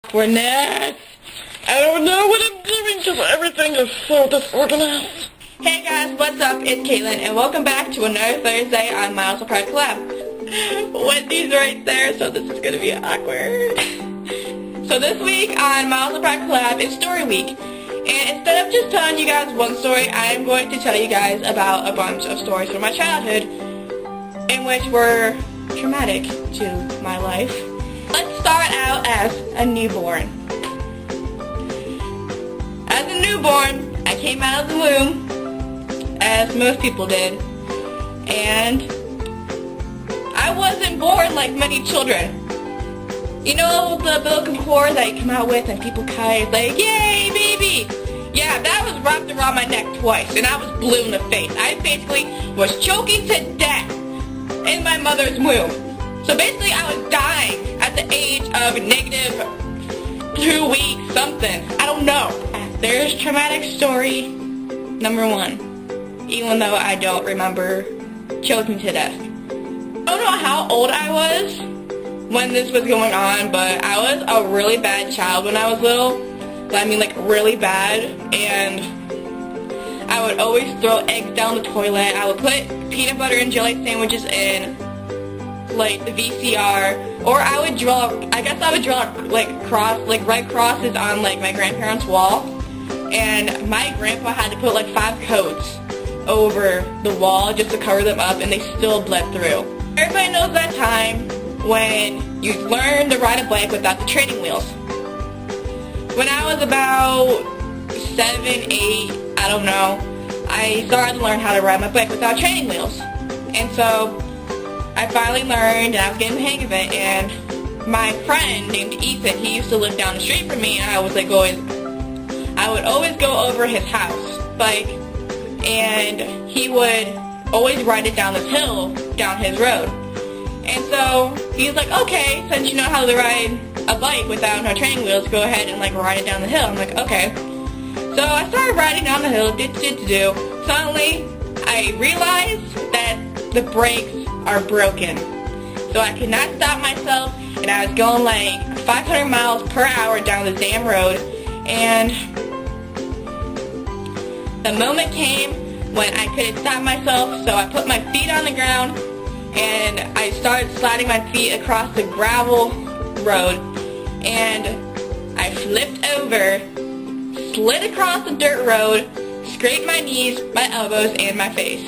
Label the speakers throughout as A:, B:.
A: awkwardness. I don't know what I'm doing because everything is so disorganized.
B: Hey guys, what's up? It's Caitlin, and welcome back to another Thursday on Miles Apart Collab. Wendy's right there, so this is gonna be awkward. So this week on Miles Apart Collab is Story Week, and instead of just telling you guys one story, I am going to tell you guys about a bunch of stories from my childhood, in which were traumatic to my life. Let's start out as a newborn. As a newborn, I came out of the womb, as most people did, and I wasn't born like many children. You know the umbilical cord that you come out with and people kite, like, yay, baby! Yeah, that was wrapped around my neck twice, and I was blue in the face. I basically was choking to death in my mother's womb. So basically I was dying at the age of -2 weeks, something. I don't know. There's traumatic story number 1, even though I don't remember choking to death. I don't know how old I was when this was going on, but I was a really bad child when I was little. I mean, like, really bad, and I would always throw eggs down the toilet. I would put peanut butter and jelly sandwiches in, like, the VCR, or I would draw, like, red crosses on, like, my grandparents' wall, and my grandpa had to put, like, 5 coats over the wall just to cover them up, and they still bled through. Everybody knows that time when you learn to ride a bike without the training wheels. When I was about 7, 8, I don't know, I started to learn how to ride my bike without training wheels. And so I finally learned, and I was getting the hang of it, and my friend named Ethan, he used to live down the street from me, and I would always go over his house, like, and he would always ride it down this hill, down his road. And so he was like, okay, since you know how to ride a bike without no training wheels, go ahead and, like, ride it down the hill. I'm like, okay. So I started riding down the hill, do. Suddenly, I realized that the brakes are broken. So I could not stop myself, and I was going like 500 miles per hour down the damn road, and the moment came when I couldn't stop myself, so I put my feet on the ground, and I started sliding my feet across the gravel road, and I flipped over, slid across the dirt road, scraped my knees, my elbows, and my face.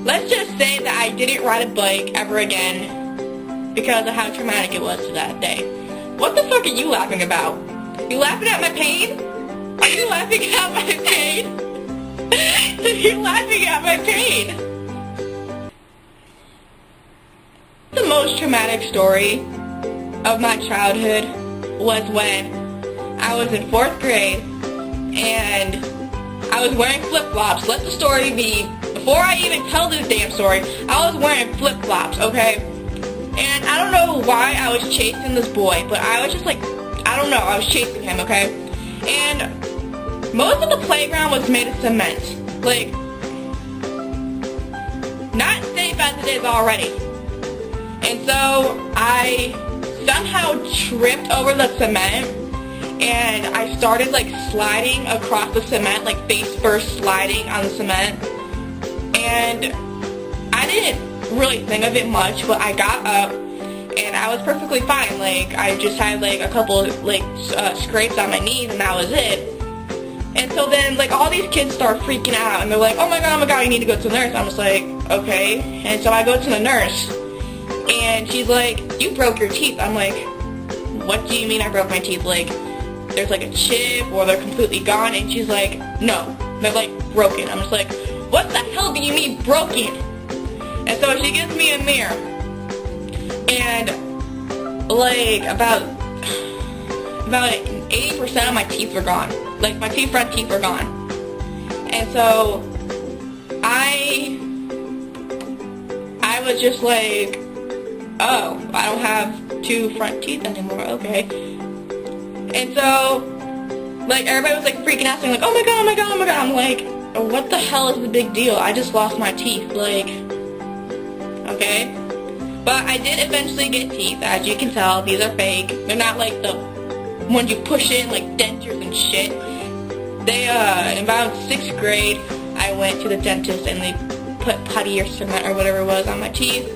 B: Let's just say that I didn't ride a bike ever again because of how traumatic it was to that day. What the fuck are you laughing about? You laughing at my pain? Are you laughing at my pain? You're laughing at my pain. The most traumatic story of my childhood was when I was in 4th grade and I was wearing flip-flops. Let the story be, before I even tell this damn story, I was wearing flip-flops, okay? And I don't know why I was chasing this boy, but I was just like, I don't know, I was chasing him, okay? And most of the playground was made of cement. Like, not safe as it is already. And so I somehow tripped over the cement, and I started, like, sliding across the cement, like face first sliding on the cement. And I didn't really think of it much, but I got up, and I was perfectly fine. Like, I just had, like, a couple, like, scrapes on my knees, and that was it. And so then, like, all these kids start freaking out, and they're like, oh my god, you need to go to the nurse. I'm just like, okay. And so I go to the nurse, and she's like, you broke your teeth. I'm like, what do you mean I broke my teeth? Like, there's, like, a chip, or they're completely gone? And she's like, no, they're, like, broken. I'm just like, what the hell do you mean broken? And so she gives me a mirror, and, like, about 80% of my teeth were gone. Like, my 2 front teeth were gone. And so I was just like, oh, I don't have 2 front teeth anymore, okay. And so, like, everybody was, like, freaking out, saying, like, oh my god. I'm like, what the hell is the big deal? I just lost my teeth, like, okay. But I did eventually get teeth. As you can tell, these are fake. They're not like the ones you push in, like dentures and shit. They, in about 6th grade, I went to the dentist and they put putty or cement or whatever it was on my teeth,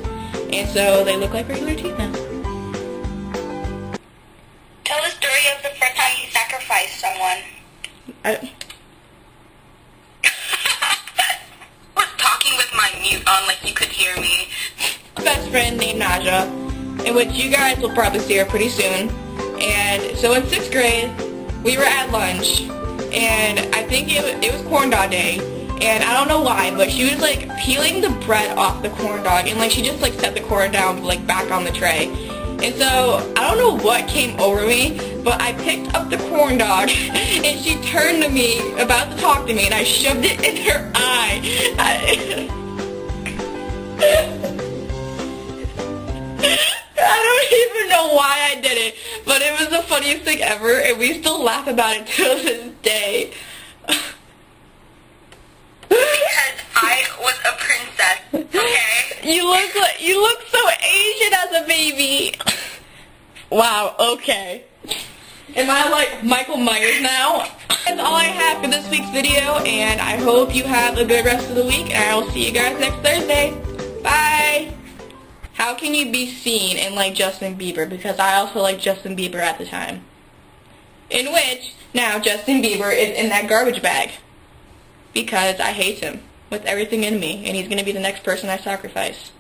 B: and so they look like regular teeth now.
C: Tell the story of the first time you sacrificed someone.
B: I
C: was talking with my mute on like you could hear me.
B: best friend named Naja, in which you guys will probably see her pretty soon. And so in 6th grade, we were at lunch, and I think it was corn dog day, and I don't know why, but she was like peeling the bread off the corn dog, and like she just like set the corn down like back on the tray. And so I don't know what came over me, but I picked up the corn dog, and she turned to me, about to talk to me, and I shoved it in her eye. I don't even know why I did it, but it was the funniest thing ever, and we still laugh about it till this day.
C: Because I was a princess, okay?
B: You look so Asian as a baby. Wow, okay. Am I like Michael Myers now? That's all I have for this week's video, and I hope you have a good rest of the week, and I will see you guys next Thursday. Bye! How can you be seen in like Justin Bieber? Because I also like Justin Bieber at the time. In which, now Justin Bieber is in that garbage bag. Because I hate him with everything in me, and he's going to be the next person I sacrifice.